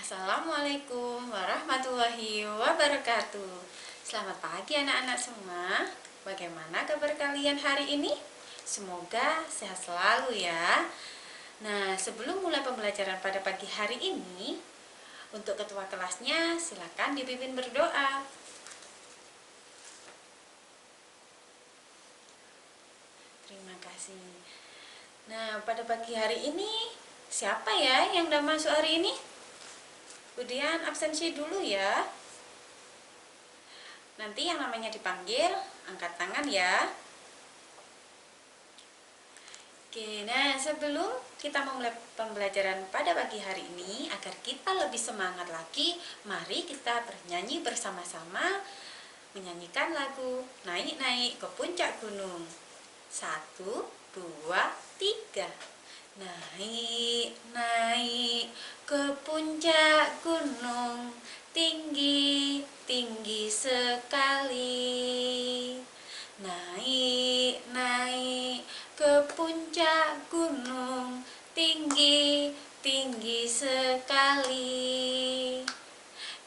Assalamualaikum warahmatullahi wabarakatuh. Selamat pagi anak-anak semua. Bagaimana kabar kalian hari ini? Semoga sehat selalu ya. Nah, sebelum mulai pembelajaran pada pagi hari ini, untuk ketua kelasnya silakan dipimpin berdoa. Terima kasih. Nah, pada pagi hari ini siapa ya yang udah masuk hari ini? Kemudian absensi dulu ya. Nanti yang namanya dipanggil, angkat tangan ya. Oke, nah sebelum kita memulai pembelajaran pada pagi hari ini, agar kita lebih semangat lagi, mari kita bernyanyi bersama-sama, menyanyikan lagu Naik-naik ke Puncak Gunung. 1, 2, 3. Naik-naik ke puncak gunung, tinggi, tinggi sekali. Naik-naik ke puncak gunung, tinggi, tinggi sekali.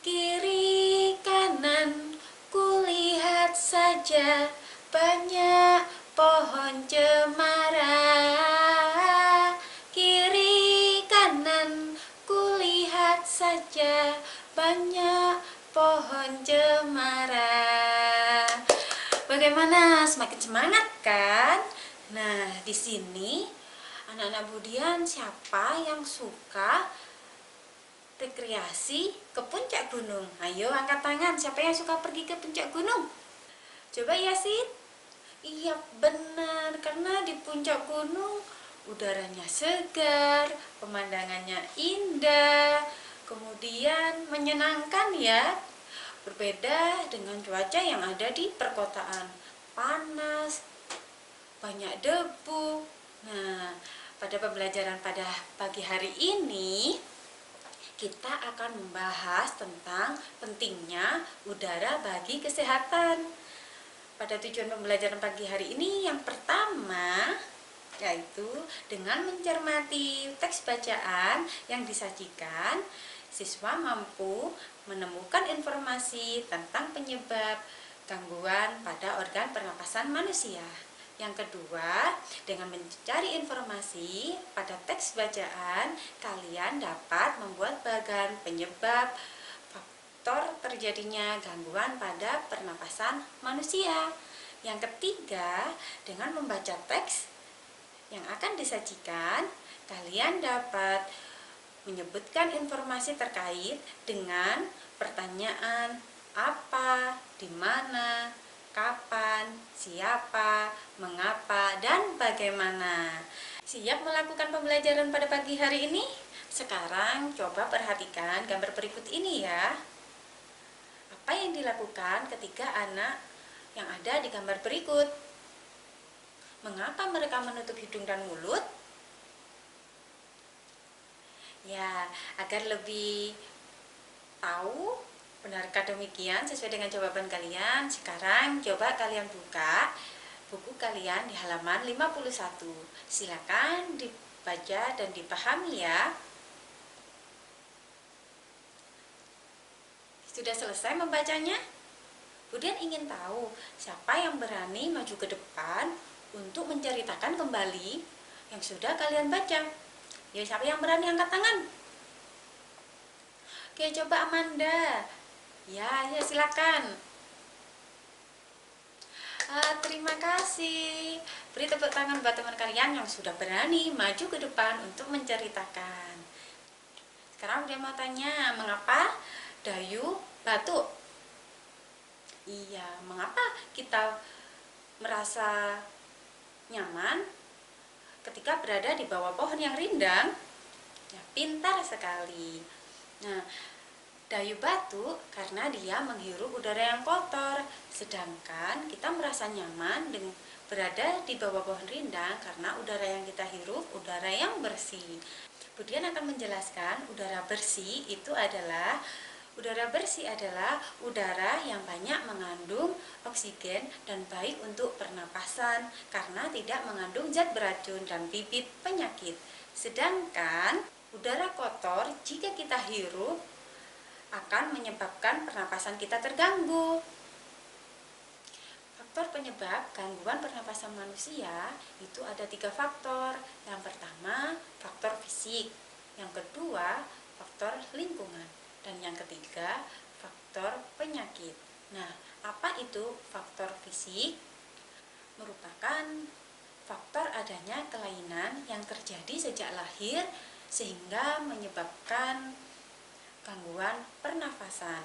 Kiri kanan kulihat saja, banyak pohon cemara. Kiri kanan kulihat saja, banyak pohon cemara. Bagaimana? Semakin semangat kan? Nah, di sini anak-anak Budian siapa yang suka rekreasi ke puncak gunung? Ayo angkat tangan, siapa yang suka pergi ke puncak gunung? Coba Yasin. Iya benar, karena di puncak gunung udaranya segar, pemandangannya indah, kemudian menyenangkan ya. Berbeda dengan cuaca yang ada di perkotaan, panas, banyak debu. Nah, pada pembelajaran pada pagi hari ini kita akan membahas tentang pentingnya udara bagi kesehatan. Pada tujuan pembelajaran pagi hari ini yang pertama yaitu dengan mencermati teks bacaan yang disajikan, siswa mampu menemukan informasi tentang penyebab gangguan pada organ pernapasan manusia. Yang kedua, dengan mencari informasi pada teks bacaan, kalian dapat membuat bagan penyebab faktor terjadinya gangguan pada pernapasan manusia. Yang ketiga, dengan membaca teks yang akan disajikan, kalian dapat menyebutkan informasi terkait dengan pertanyaan apa, di mana, kapan, siapa, mengapa, dan bagaimana. Siap melakukan pembelajaran pada pagi hari ini? Sekarang coba perhatikan gambar berikut ini ya. Apa yang dilakukan ketika anak yang ada di gambar berikut? Mengapa mereka menutup hidung dan mulut? Ya, agar lebih tahu benarkah demikian sesuai dengan jawaban kalian, sekarang coba kalian buka buku kalian di halaman 51. Silakan dibaca dan dipahami ya. Sudah selesai membacanya? Kemudian ingin tahu siapa yang berani maju ke depan untuk menceritakan kembali yang sudah kalian baca. Ya, siapa yang berani angkat tangan? Oke, coba Amanda. Ya, silakan. Terima kasih. Beri tepuk tangan buat teman kalian yang sudah berani maju ke depan untuk menceritakan. Sekarang dia mau tanya, mengapa Dayu batuk? Iya, mengapa kita merasa nyaman ketika berada di bawah pohon yang rindang? Ya, pintar sekali. Nah, Dayu batuk karena dia menghirup udara yang kotor, sedangkan kita merasa nyaman dengan berada di bawah pohon rindang karena udara yang kita hirup udara yang bersih. Kemudian akan menjelaskan udara bersih adalah udara yang banyak mengandung oksigen dan baik untuk pernapasan karena tidak mengandung zat beracun dan bibit penyakit. Sedangkan Udara kotor jika kita hirup akan menyebabkan pernapasan kita terganggu. Faktor penyebab gangguan pernapasan manusia itu ada 3 faktor. Yang pertama, faktor fisik. Yang kedua, faktor lingkungan. Dan yang ketiga, faktor penyakit. Nah, apa itu faktor fisik? Merupakan faktor adanya kelainan yang terjadi sejak lahir sehingga menyebabkan gangguan pernafasan.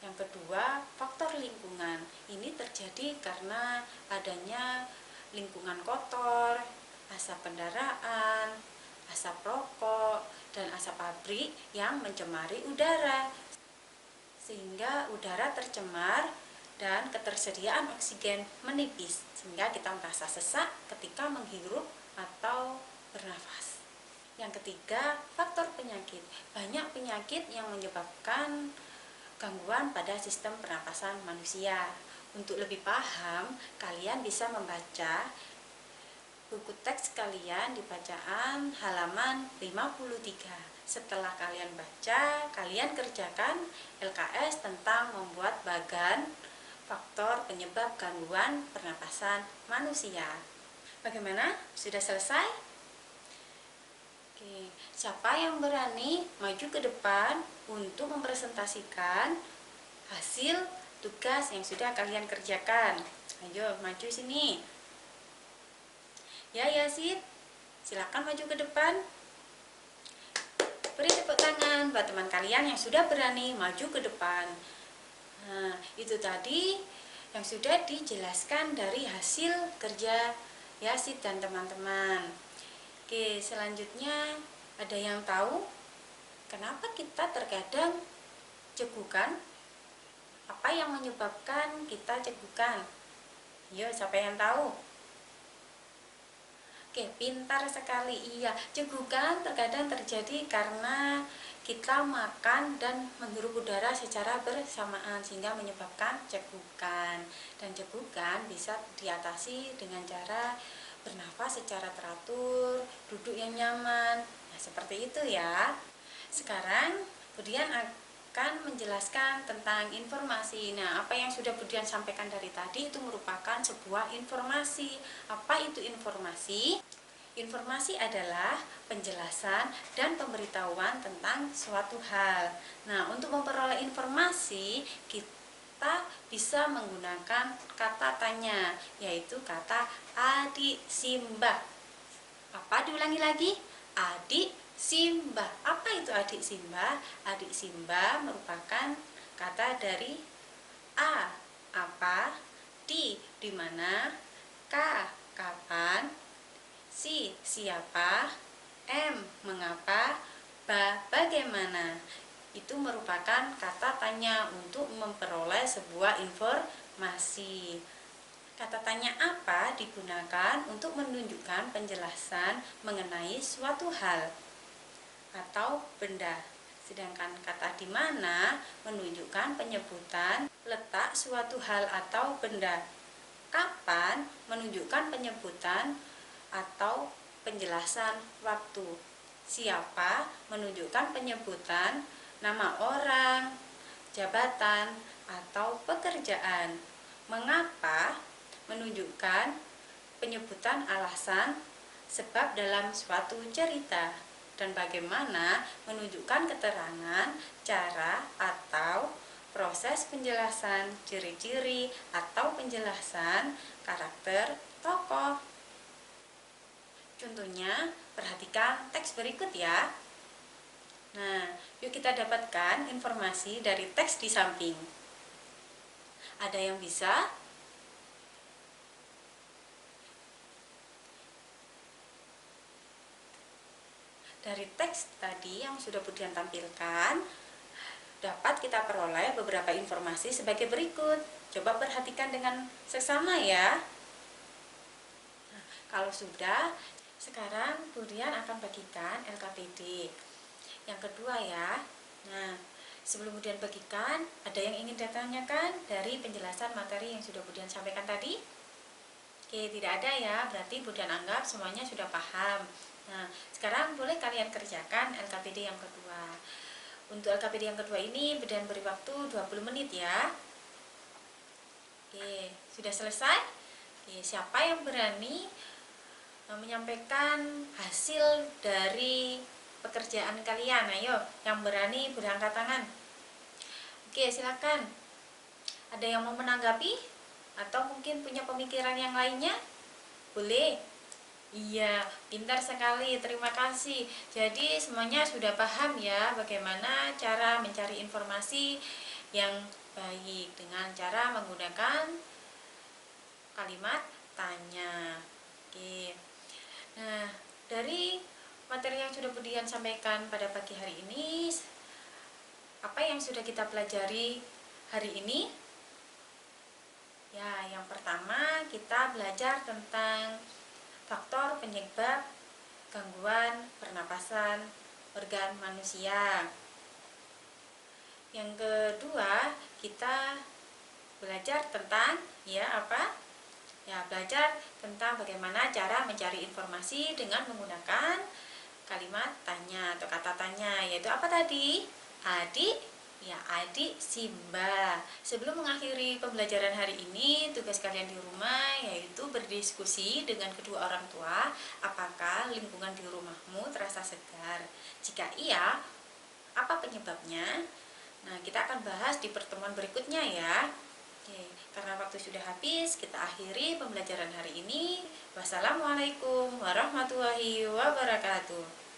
Yang kedua, faktor lingkungan. Ini terjadi karena adanya lingkungan kotor, asap kendaraan, asap rokok, dan asap pabrik yang mencemari udara. Sehingga udara tercemar dan ketersediaan oksigen menipis, sehingga kita merasa sesak ketika menghirup atau bernafas. Yang ketiga, faktor penyakit. Banyak penyakit yang menyebabkan gangguan pada sistem pernapasan manusia. Untuk lebih paham, kalian bisa membaca buku teks kalian di bacaan halaman 53. Setelah kalian baca, kalian kerjakan LKS tentang membuat bagan faktor penyebab gangguan pernapasan manusia. Bagaimana? Sudah selesai? Oke, siapa yang berani maju ke depan untuk mempresentasikan hasil tugas yang sudah kalian kerjakan? Ayo, maju sini. Ya, Yasid, silakan maju ke depan. Beri tepuk tangan buat teman kalian yang sudah berani maju ke depan. Nah, itu tadi yang sudah dijelaskan dari hasil kerja Yasid dan teman-teman. Oke, selanjutnya ada yang tahu kenapa kita terkadang cegukan? Apa yang menyebabkan kita cegukan? Yo, siapa yang tahu? Oke, pintar sekali. Iya, cegukan terkadang terjadi karena kita makan dan menghirup udara secara bersamaan sehingga menyebabkan cegukan. Dan cegukan bisa diatasi dengan cara bernafas secara teratur, duduk yang nyaman. Nah, seperti itu ya. Sekarang Budian akan menjelaskan tentang informasi. Nah, apa yang sudah Budian sampaikan dari tadi itu merupakan sebuah informasi. Apa itu informasi? Informasi adalah penjelasan dan pemberitahuan tentang suatu hal. Nah, untuk memperoleh informasi, kita bisa menggunakan kata tanya, yaitu kata adik simbah. Apa diulangi lagi? Adik simbah. Apa itu adik simbah? Adik simbah merupakan kata dari A, apa, di mana, K, kapan, Si, siapa, M, mengapa, Ba, bagaimana. Itu merupakan kata tanya untuk memperoleh sebuah informasi. Kata tanya apa digunakan untuk menunjukkan penjelasan mengenai suatu hal atau benda. Sedangkan kata di mana menunjukkan penyebutan letak suatu hal atau benda. Kapan menunjukkan penyebutan atau penjelasan waktu. Siapa menunjukkan penyebutan nama orang, jabatan, atau pekerjaan. Mengapa menunjukkan penyebutan alasan sebab dalam suatu cerita. Dan bagaimana menunjukkan keterangan, cara, atau proses penjelasan ciri-ciri atau penjelasan karakter tokoh. Contohnya, perhatikan teks berikut ya. Nah, yuk kita dapatkan informasi dari teks di samping. Ada yang bisa? Dari teks tadi yang sudah Budian tampilkan, dapat kita peroleh beberapa informasi sebagai berikut. Coba perhatikan dengan seksama ya. Nah, kalau sudah, sekarang Budian akan bagikan LKPD yang kedua ya. Nah, sebelum Budian bagikan, ada yang ingin ditanyakan dari penjelasan materi yang sudah Budian sampaikan tadi? Oke, tidak ada ya, berarti Budian anggap semuanya sudah paham. Nah, sekarang boleh kalian kerjakan LKPD yang kedua. Untuk LKPD yang kedua ini dan beri waktu 20 menit ya. Oke, sudah selesai? Oke, siapa yang berani menyampaikan hasil dari pekerjaan kalian? Ayo, yang berani berangkat tangan. Oke, silakan. Ada yang mau menanggapi? Atau mungkin punya pemikiran yang lainnya? Boleh. Iya, pintar sekali. Terima kasih. Jadi semuanya sudah paham ya bagaimana cara mencari informasi yang baik dengan cara menggunakan kalimat tanya. Oke. Nah, dari materi yang sudah Budian sampaikan pada pagi hari ini, apa yang sudah kita pelajari hari ini? Ya, yang pertama kita belajar tentang faktor penyebab gangguan pernapasan organ manusia. Yang kedua, kita belajar tentang belajar tentang bagaimana cara mencari informasi dengan menggunakan kalimat tanya atau kata tanya, yaitu apa tadi? Adik, ya adik Simba. Sebelum mengakhiri pembelajaran hari ini, tugas kalian di rumah yaitu berdiskusi dengan kedua orang tua, apakah lingkungan di rumahmu terasa segar? Jika iya, apa penyebabnya? Nah, kita akan bahas di pertemuan berikutnya ya. Oke, karena waktu sudah habis, kita akhiri pembelajaran hari ini. Wassalamualaikum warahmatullahi wabarakatuh.